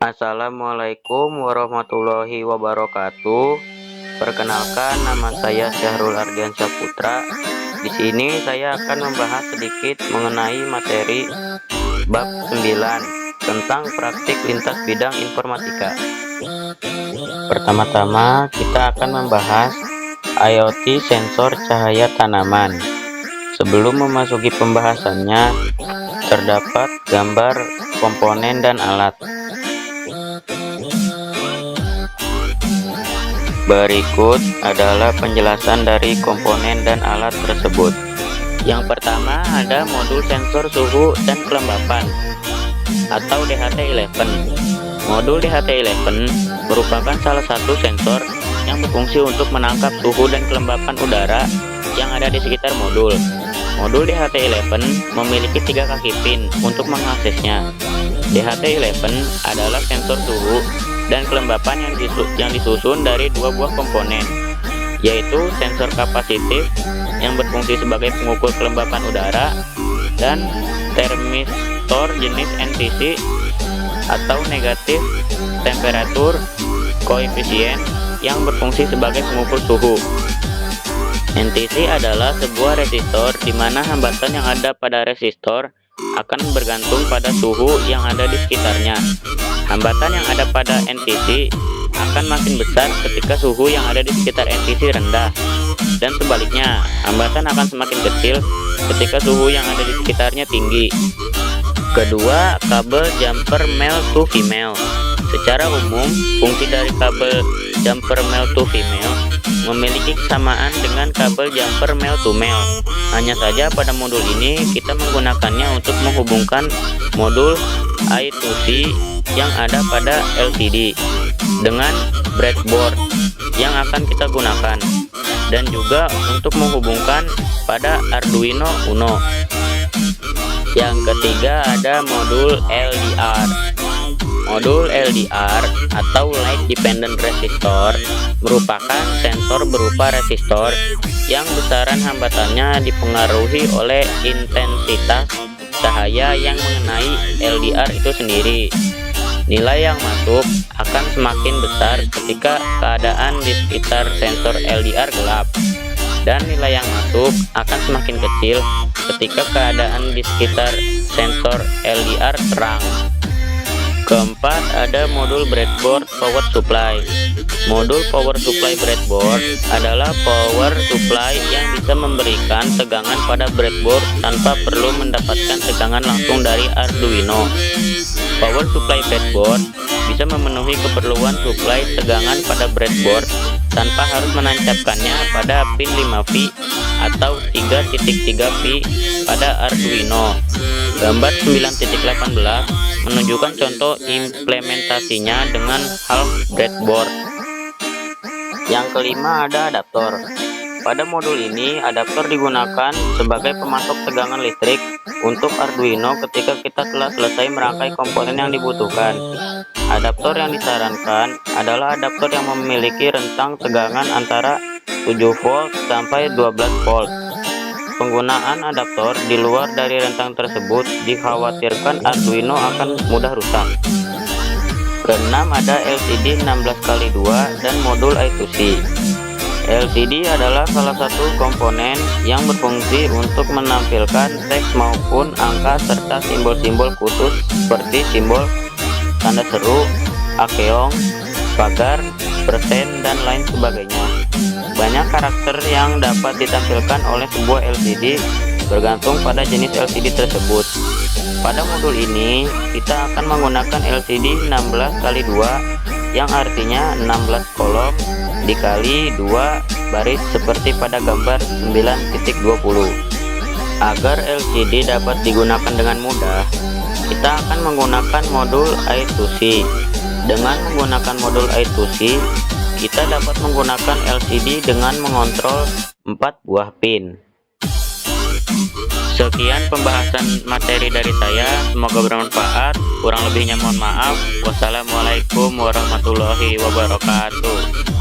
Assalamualaikum warahmatullahi wabarakatuh. Perkenalkan, nama saya Syahrul Ardiansyah Putra. Di sini saya akan membahas sedikit mengenai materi bab 9 tentang praktik lintas bidang informatika. Pertama-tama kita akan membahas IoT sensor cahaya tanaman. Sebelum memasuki pembahasannya, terdapat gambar komponen dan alat. Berikut adalah penjelasan dari komponen dan alat tersebut. Yang pertama ada modul sensor suhu dan kelembapan atau DHT11. Modul DHT11 merupakan salah satu sensor yang berfungsi untuk menangkap suhu dan kelembapan udara yang ada di sekitar modul. Modul DHT11 memiliki 3 kaki pin untuk mengaksesnya. DHT11 adalah sensor suhu dan kelembapan yang disusun dari 2 buah komponen, yaitu sensor kapasitif yang berfungsi sebagai pengukur kelembapan udara dan termistor jenis NTC atau negatif temperature coefficient yang berfungsi sebagai pengukur suhu. NTC adalah sebuah resistor di mana hambatan yang ada pada resistor akan bergantung pada suhu yang ada di sekitarnya. Hambatan yang ada pada NTC akan makin besar ketika suhu yang ada di sekitar NTC rendah, dan sebaliknya, hambatan akan semakin kecil ketika suhu yang ada di sekitarnya tinggi. Kedua, kabel jumper male to female. Secara umum, fungsi dari kabel jumper male to female memiliki kesamaan dengan kabel jumper male to male. Hanya saja pada modul ini kita menggunakannya untuk menghubungkan modul I2C yang ada pada LCD dengan breadboard yang akan kita gunakan, dan juga untuk menghubungkan pada Arduino Uno. Yang ketiga ada modul LDR. Modul LDR atau Light Dependent Resistor merupakan sensor berupa resistor yang besaran hambatannya dipengaruhi oleh intensitas cahaya yang mengenai LDR itu sendiri. Nilai yang masuk akan semakin besar ketika keadaan di sekitar sensor LDR gelap, dan nilai yang masuk akan semakin kecil ketika keadaan di sekitar sensor LDR terang. Keempat, ada modul breadboard power supply. Modul power supply breadboard adalah power supply yang bisa memberikan tegangan pada breadboard tanpa perlu mendapatkan tegangan langsung dari Arduino. Power supply breadboard bisa memenuhi keperluan supply tegangan pada breadboard tanpa harus menancapkannya pada pin 5V atau 3.3V pada Arduino. Gambar 9.18 menunjukkan contoh implementasinya dengan half breadboard. Yang kelima ada adaptor. Pada modul ini, adaptor digunakan sebagai pemasok tegangan listrik untuk Arduino ketika kita telah selesai merangkai komponen yang dibutuhkan. Adaptor yang disarankan adalah adaptor yang memiliki rentang tegangan antara 7 volt sampai 12 volt. Penggunaan adaptor di luar dari rentang tersebut dikhawatirkan Arduino akan mudah rusak. Keenam ada LCD 16x2 dan modul I2C. LCD adalah salah satu komponen yang berfungsi untuk menampilkan teks maupun angka serta simbol-simbol khusus seperti simbol tanda seru, akeong, pagar, persen, dan lain sebagainya. Banyak karakter yang dapat ditampilkan oleh sebuah LCD bergantung pada jenis LCD tersebut. Pada modul ini kita akan menggunakan LCD 16x2 yang artinya 16 kolom dikali 2 baris seperti pada gambar 9.20. Agar LCD dapat digunakan dengan mudah, kita akan menggunakan modul I2C. Dengan menggunakan modul I2C, kita dapat menggunakan LCD dengan mengontrol 4 buah pin. Sekian pembahasan materi dari saya, semoga bermanfaat. Kurang lebihnya mohon maaf. Wassalamualaikum warahmatullahi wabarakatuh.